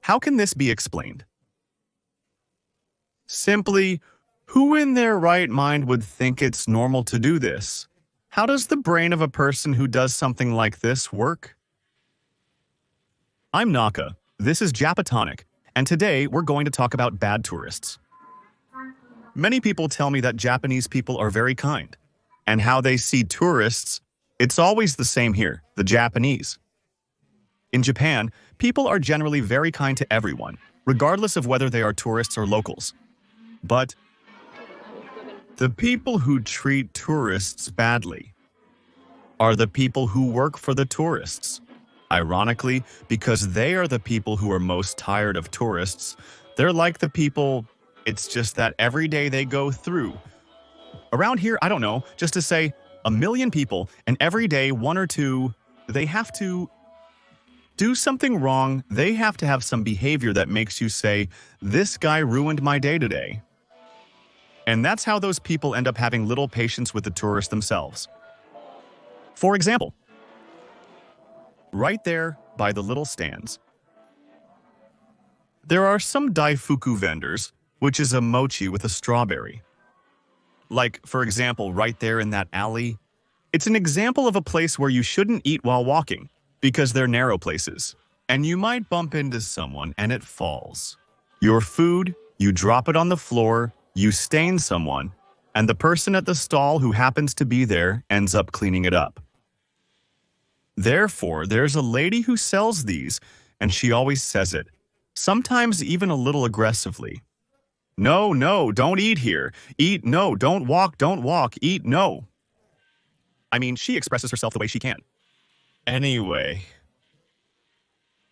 How can this be explained? Simply, who in their right mind would think it's normal to do this? How does the brain of a person who does something like this work? I'm Naka, this is Japatonic, and today we're going to talk about bad tourists. Many people tell me that Japanese people are very kind, and how they see tourists, it's always the same here, the Japanese. In Japan, people are generally very kind to everyone, regardless of whether they are tourists or locals. But the people who treat tourists badly are the people who work for the tourists. Ironically, because they are the people who are most tired of tourists, they're like the people, it's just that every day they go through. Around here, I don't know, just to say, 1 million people, and every day, one or two, they have to do something wrong. They have to have some behavior that makes you say, this guy ruined my day today. And that's how those people end up having little patience with the tourists themselves. For example, right there by the little stands, there are some daifuku vendors, which is a mochi with a strawberry. Like, for example, right there in that alley, it's an example of a place where you shouldn't eat while walking, because they're narrow places, and you might bump into someone and it falls. Your food, you drop it on the floor, you stain someone, and the person at the stall who happens to be there ends up cleaning it up. Therefore, there's a lady who sells these, and she always says it, sometimes even a little aggressively. No, no, don't eat here. Eat, no, don't walk, eat, no. I mean, she expresses herself the way she can. Anyway,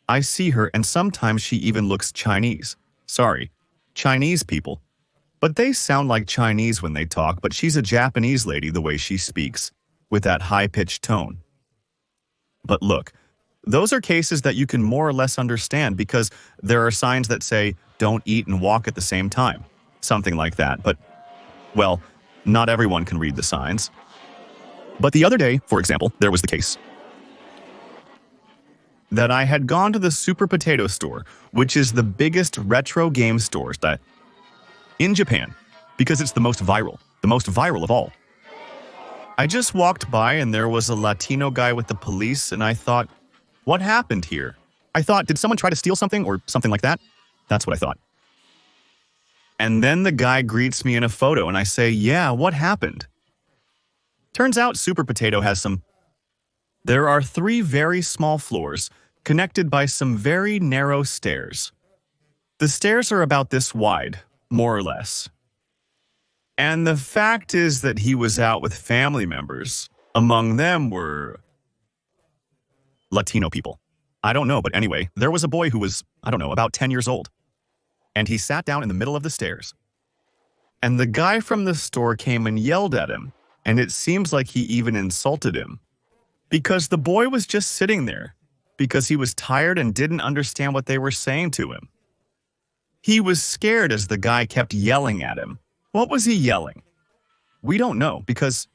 I see her, and sometimes she even looks Chinese. Sorry, Chinese people. But they sound like Chinese when they talk, but she's a Japanese lady the way she speaks, with that high-pitched tone. But look, those are cases that you can more or less understand because there are signs that say, don't eat and walk at the same time. Something like that, but, well, not everyone can read the signs. But the other day, for example, there was the case that I had gone to the Super Potato Store, which is the biggest retro game store that in Japan, because it's the most viral of all. I just walked by and there was a Latino guy with the police, and I thought, what happened here? I thought, did someone try to steal something or something like that? That's what I thought. And then the guy greets me in a photo, and I say, yeah, what happened? Turns out Super Potato has some. There are 3 very small floors, connected by some very narrow stairs. The stairs are about this wide, more or less. And the fact is that he was out with family members. Among them were Latino people. I don't know, but anyway, there was a boy who was, I don't know, about 10 years old. And he sat down in the middle of the stairs. And the guy from the store came and yelled at him, and it seems like he even insulted him. Because the boy was just sitting there, because he was tired and didn't understand what they were saying to him. He was scared as the guy kept yelling at him. What was he yelling? We don't know, because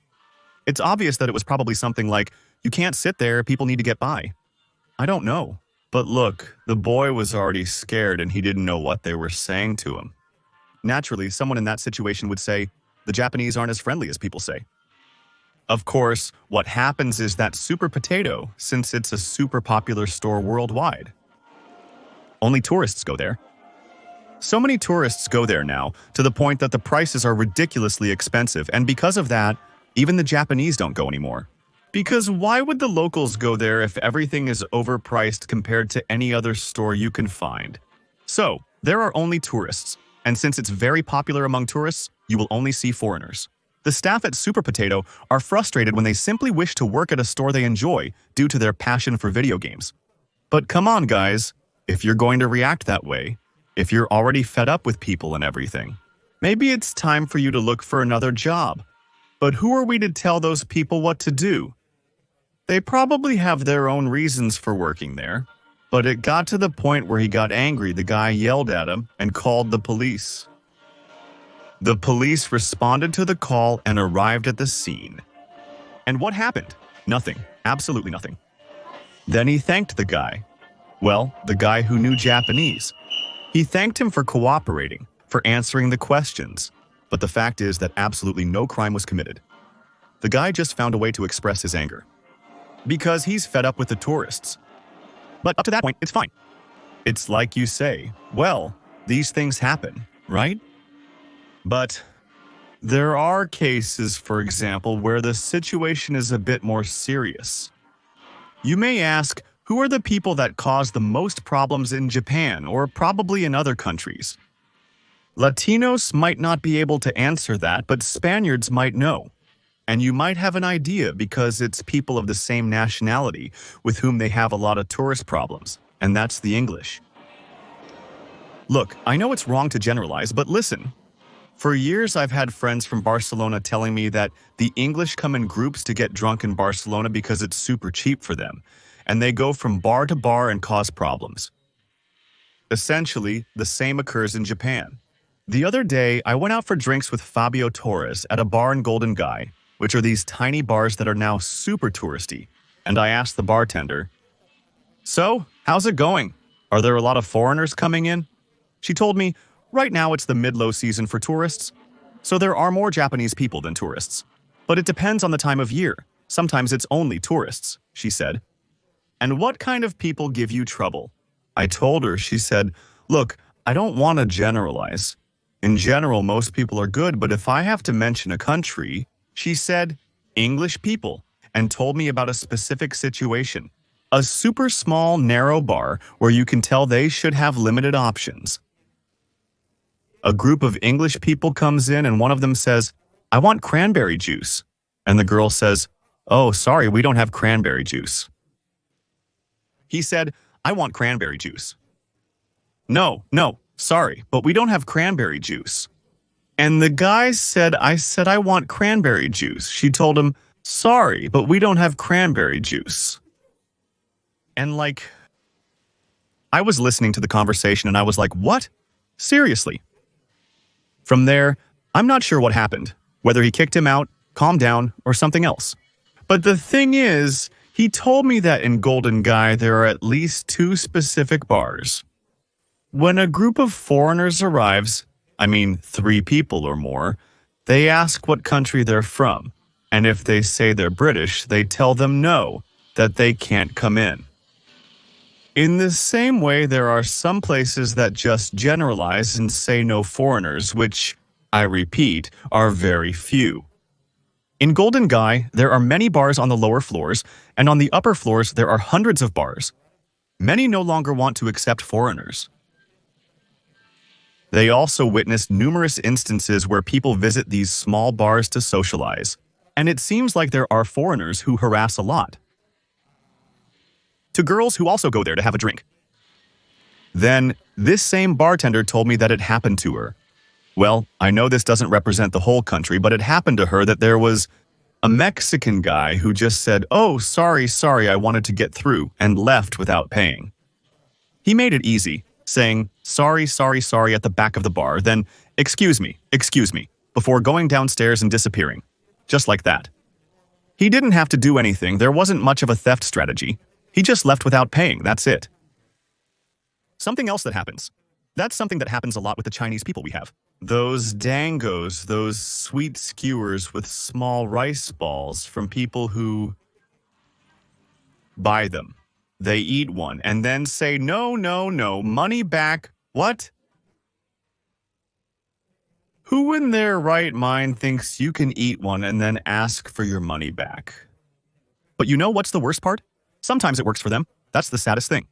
it's obvious that it was probably something like, you can't sit there, people need to get by. I don't know. But look, the boy was already scared and he didn't know what they were saying to him. Naturally, someone in that situation would say, the Japanese aren't as friendly as people say. Of course, what happens is that Super Potato, since it's a super popular store worldwide, only tourists go there. So many tourists go there now, to the point that the prices are ridiculously expensive, and because of that, even the Japanese don't go anymore. Because why would the locals go there if everything is overpriced compared to any other store you can find? So, there are only tourists, and since it's very popular among tourists, you will only see foreigners. The staff at Super Potato are frustrated when they simply wish to work at a store they enjoy due to their passion for video games. But come on, guys, if you're going to react that way, if you're already fed up with people and everything, maybe it's time for you to look for another job. But who are we to tell those people what to do? They probably have their own reasons for working there. But it got to the point where he got angry. The guy yelled at him and called the police. The police responded to the call and arrived at the scene. And what happened? Nothing. Absolutely nothing. Then he thanked the guy. Well, the guy who knew Japanese. He thanked him for cooperating, for answering the questions. But the fact is that absolutely no crime was committed. The guy just found a way to express his anger. Because he's fed up with the tourists. But up to that point, it's fine. It's like you say, well, these things happen, right? But there are cases, for example, where the situation is a bit more serious. You may ask, who are the people that cause the most problems in Japan or probably in other countries? Latinos might not be able to answer that, but Spaniards might know. And you might have an idea because it's people of the same nationality with whom they have a lot of tourist problems, and that's the English. Look, I know it's wrong to generalize, but listen. For years, I've had friends from Barcelona telling me that the English come in groups to get drunk in Barcelona because it's super cheap for them, and they go from bar to bar and cause problems. Essentially, the same occurs in Japan. The other day, I went out for drinks with Fabio Torres at a bar in Golden Guy, which are these tiny bars that are now super touristy, and I asked the bartender, "So, how's it going? Are there a lot of foreigners coming in?" She told me, right now it's the mid-low season for tourists, so there are more Japanese people than tourists. But it depends on the time of year. Sometimes it's only tourists, she said. And what kind of people give you trouble? I told her. She said, look, I don't want to generalize. In general, most people are good, but if I have to mention a country, she said, English people, and told me about a specific situation. A super small, narrow bar where you can tell they should have limited options. A group of English people comes in and one of them says, I want cranberry juice. And the girl says, oh, sorry, we don't have cranberry juice. He said, I want cranberry juice. No, sorry, but we don't have cranberry juice. And the guy said, I want cranberry juice. She told him, sorry, but we don't have cranberry juice. And I was listening to the conversation and I was like, what? Seriously? From there, I'm not sure what happened, whether he kicked him out, calmed down, or something else. But the thing is, he told me that in Golden Guy there are at least 2 specific bars. When a group of foreigners arrives, 3 people or more, they ask what country they're from, and if they say they're British, they tell them no, that they can't come in. In the same way, there are some places that just generalize and say no foreigners, which, I repeat, are very few. In Golden Guy, there are many bars on the lower floors, and on the upper floors there are hundreds of bars. Many no longer want to accept foreigners. They also witnessed numerous instances where people visit these small bars to socialize, and it seems like there are foreigners who harass a lot. To girls who also go there to have a drink. Then, this same bartender told me that it happened to her. Well, I know this doesn't represent the whole country, but it happened to her that there was a Mexican guy who just said, oh, sorry, I wanted to get through, and left without paying. He made it easy, saying, sorry at the back of the bar, then, excuse me, before going downstairs and disappearing. Just like that. He didn't have to do anything, there wasn't much of a theft strategy. He just left without paying, that's it. Something else that happens. That's something that happens a lot with the Chinese people we have. Those dangos, those sweet skewers with small rice balls from people who buy them. They eat one and then say, no, money back. What? Who in their right mind thinks you can eat one and then ask for your money back? But you know what's the worst part? Sometimes it works for them. That's the saddest thing.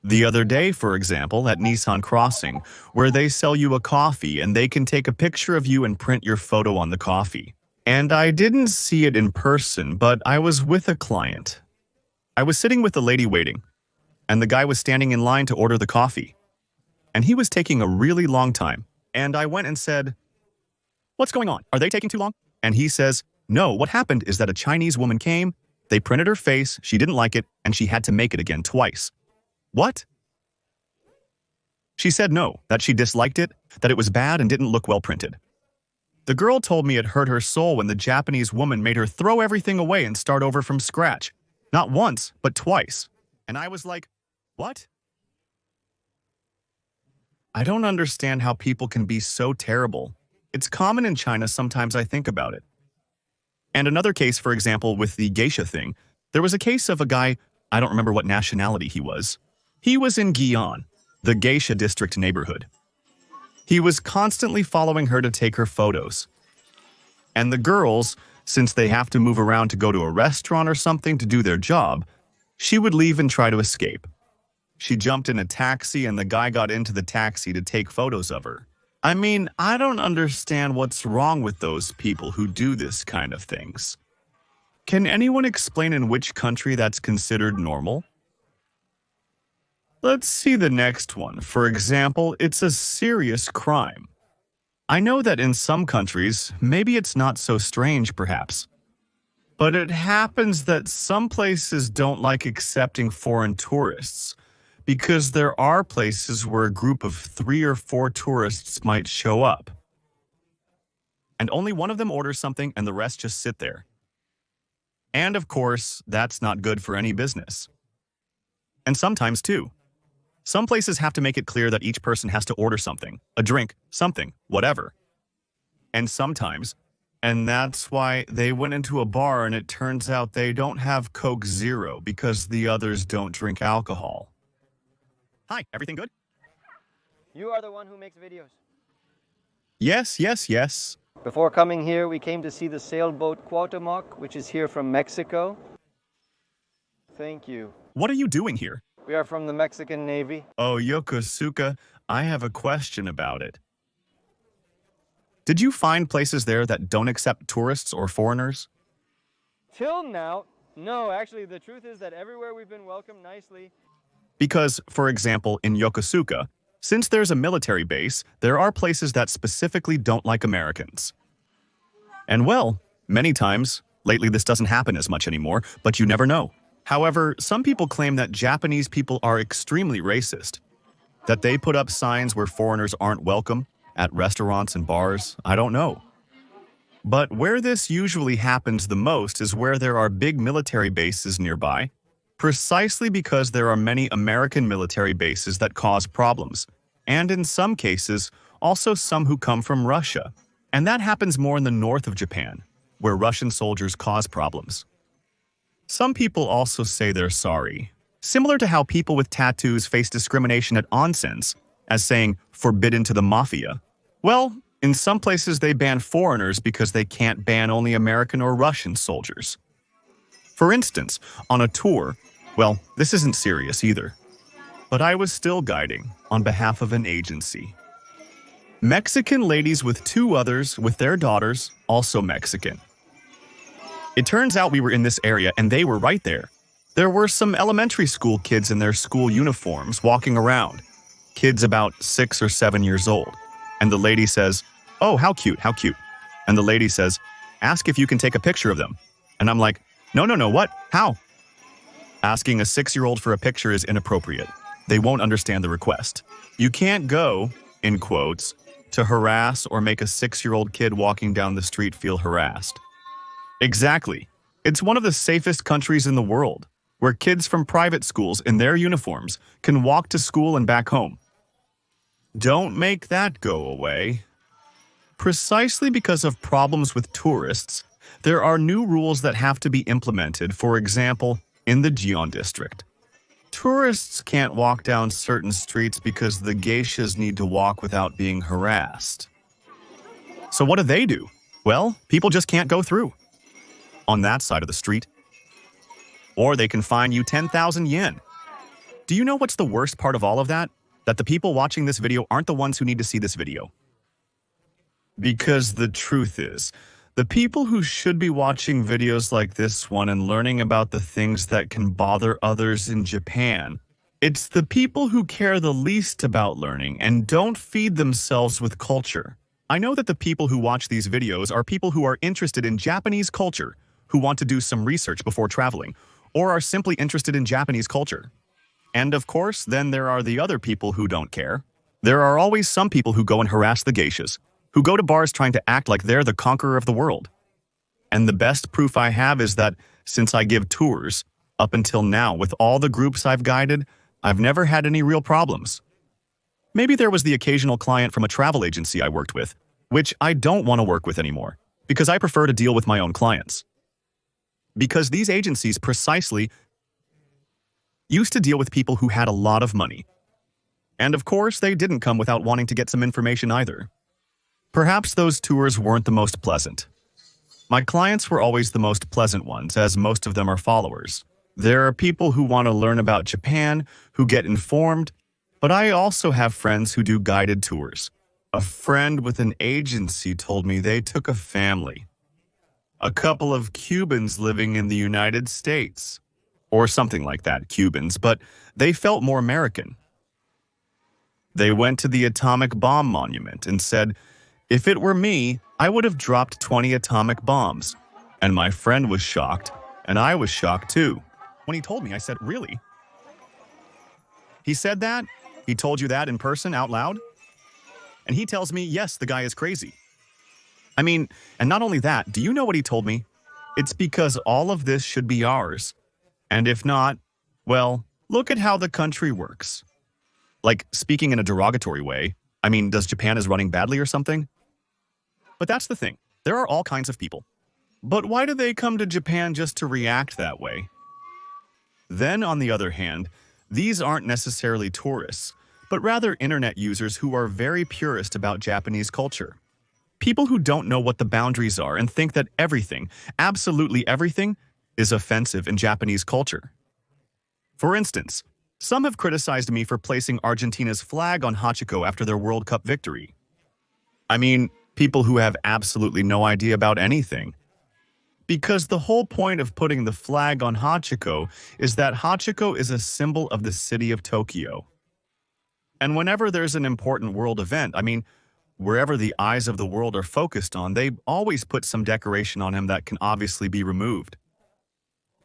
The other day, for example, at Nissan Crossing, where they sell you a coffee and they can take a picture of you and print your photo on the coffee. And I didn't see it in person, but I was with a client. I was sitting with the lady waiting, and the guy was standing in line to order the coffee. And he was taking a really long time. And I went and said, what's going on? Are they taking too long? And he says, no, what happened is that a Chinese woman came, they printed her face, she didn't like it, and she had to make it again twice. What? She said no, that she disliked it, that it was bad and didn't look well printed. The girl told me it hurt her soul when the Japanese woman made her throw everything away and start over from scratch. Not once, but twice. And I was like, What? I don't understand how people can be so terrible. It's common in China sometimes I think about it. And another case, for example, with the geisha thing, there was a case of a guy, I don't remember what nationality he was. He was in Guion, the geisha district neighborhood. He was constantly following her to take her photos. And the girls, since they have to move around to go to a restaurant or something to do their job, she would leave and try to escape. She jumped in a taxi and the guy got into the taxi to take photos of her. I mean, I don't understand what's wrong with those people who do this kind of things. Can anyone explain in which country that's considered normal? Let's see the next one. For example, it's a serious crime. I know that in some countries, maybe it's not so strange perhaps, but it happens that some places don't like accepting foreign tourists because there are places where a group of 3 or 4 tourists might show up. And only one of them orders something and the rest just sit there. And of course, that's not good for any business. And sometimes too. Some places have to make it clear that each person has to order something, a drink, something, whatever. And sometimes, and that's why they went into a bar and it turns out they don't have Coke Zero because the others don't drink alcohol. Hi, everything good? You are the one who makes videos. Yes. Before coming here, we came to see the sailboat Cuauhtémoc, which is here from Mexico. Thank you. What are you doing here? We are from the Mexican Navy. Oh, Yokosuka, I have a question about it. Did you find places there that don't accept tourists or foreigners? Till now, no. Actually, the truth is that everywhere we've been welcomed nicely. Because, for example, in Yokosuka, since there's a military base, there are places that specifically don't like Americans. And well, many times, lately this doesn't happen as much anymore, but you never know. However, some people claim that Japanese people are extremely racist, that they put up signs where foreigners aren't welcome, at restaurants and bars, I don't know. But where this usually happens the most is where there are big military bases nearby, precisely because there are many American military bases that cause problems, and in some cases, also some who come from Russia. And that happens more in the north of Japan, where Russian soldiers cause problems. Some people also say they're sorry, similar to how people with tattoos face discrimination at onsens, as saying, forbidden to the mafia. Well, in some places they ban foreigners because they can't ban only American or Russian soldiers. For instance, on a tour, well, this isn't serious either, but I was still guiding on behalf of an agency. Mexican ladies with 2 others with their daughters, also Mexican. It turns out we were in this area and they were right there. There were some elementary school kids in their school uniforms walking around, kids about 6 or 7 years old. And the lady says, "Oh, how cute, how cute." And the lady says, "Ask if you can take a picture of them." And I'm like, No, what? How? Asking a 6-year-old for a picture is inappropriate. They won't understand the request. You can't go, in quotes, to harass or make a 6-year-old kid walking down the street feel harassed. Exactly. It's one of the safest countries in the world, where kids from private schools in their uniforms can walk to school and back home. Don't make that go away. Precisely because of problems with tourists, there are new rules that have to be implemented, for example, in the Gion district. Tourists can't walk down certain streets because the geishas need to walk without being harassed. So what do? Well, people just can't go through on that side of the street. Or they can fine you 10,000 yen. Do you know what's the worst part of all of that? That the people watching this video aren't the ones who need to see this video. Because the truth is, the people who should be watching videos like this one and learning about the things that can bother others in Japan, it's the people who care the least about learning and don't feed themselves with culture. I know that the people who watch these videos are people who are interested in Japanese culture, who want to do some research before traveling, or are simply interested in Japanese culture. And of course, then there are the other people who don't care. There are always some people who go and harass the geishas, who go to bars trying to act like they're the conqueror of the world. And the best proof I have is that since I give tours, up until now with all the groups I've guided, I've never had any real problems. Maybe there was the occasional client from a travel agency I worked with, which I don't want to work with anymore, because I prefer to deal with my own clients. Because these agencies precisely used to deal with people who had a lot of money. And of course, they didn't come without wanting to get some information either. Perhaps those tours weren't the most pleasant. My clients were always the most pleasant ones, as most of them are followers. There are people who want to learn about Japan, who get informed, but I also have friends who do guided tours. A friend with an agency told me they took a family, a couple of Cubans living in the United States, or something like that, Cubans, but they felt more American. They went to the atomic bomb monument and said, if it were me, I would have dropped 20 atomic bombs. And my friend was shocked, and I was shocked too. When he told me, I said, really? He said that? He told you that in person, out loud? And he tells me, yes, the guy is crazy. I mean, and not only that, do you know what he told me? It's because all of this should be ours. And if not, well, look at how the country works. Like, speaking in a derogatory way, I mean, does Japan is running badly or something? But that's the thing. There are all kinds of people. But why do they come to Japan just to react that way? Then, on the other hand, these aren't necessarily tourists, but rather internet users who are very purist about Japanese culture. People who don't know what the boundaries are and think that everything, absolutely everything, is offensive in Japanese culture. For instance, some have criticized me for placing Argentina's flag on Hachiko after their World Cup victory. I mean, people who have absolutely no idea about anything. Because the whole point of putting the flag on Hachiko is that Hachiko is a symbol of the city of Tokyo. And whenever there's an important world event, I mean, wherever the eyes of the world are focused on, they always put some decoration on him that can obviously be removed.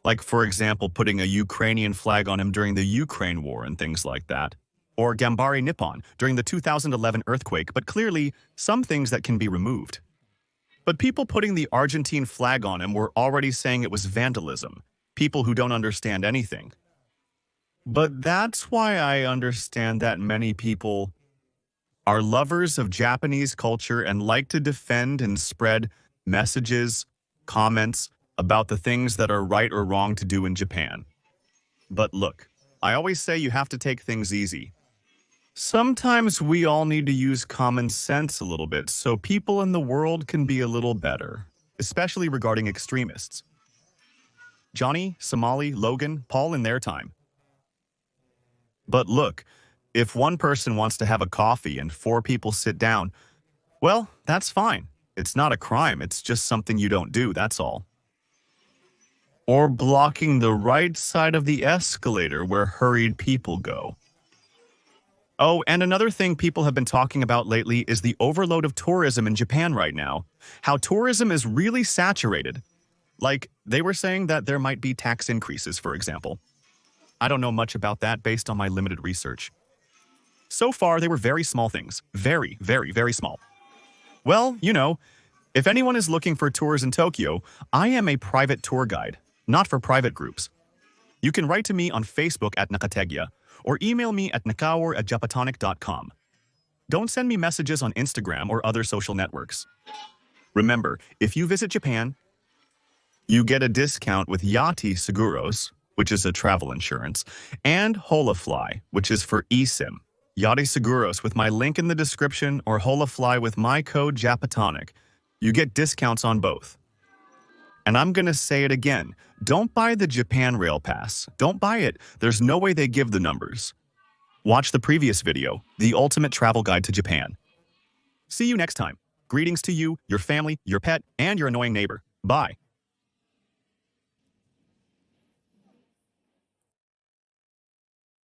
Like, for example, putting a Ukrainian flag on him during the Ukraine war and things like that. Or Gambari Nippon during the 2011 earthquake, but clearly some things that can be removed. But people putting the Argentine flag on him were already saying it was vandalism, people who don't understand anything. But that's why I understand that many people are lovers of Japanese culture and like to defend and spread messages, comments about the things that are right or wrong to do in Japan. But look, I always say you have to take things easy. Sometimes we all need to use common sense a little bit so people in the world can be a little better, especially regarding extremists. Johnny, Somali, Logan, Paul in their time. But look, if one person wants to have a coffee and 4 people sit down, well, that's fine. It's not a crime, it's just something you don't do, that's all. Or blocking the right side of the escalator where hurried people go. Oh, and another thing people have been talking about lately is the overload of tourism in Japan right now. How tourism is really saturated. Like, they were saying that there might be tax increases, for example. I don't know much about that based on my limited research. So far, they were very small things. Very, very, very small. Well, you know, if anyone is looking for tours in Tokyo, I am a private tour guide, not for private groups. You can write to me on Facebook at Nakategia, or email me at nakaor@japatonic.com. Don't send me messages on Instagram or other social networks. Remember, if you visit Japan, you get a discount with Yati Seguros, which is a travel insurance, and Holafly, which is for eSIM. Yati Seguros with my link in the description or Holafly with my code Japatonic. You get discounts on both. And I'm going to say it again. Don't buy the Japan Rail Pass. Don't buy it. There's no way they give the numbers. Watch the previous video, The Ultimate Travel Guide to Japan. See you next time. Greetings to you, your family, your pet, and your annoying neighbor. Bye.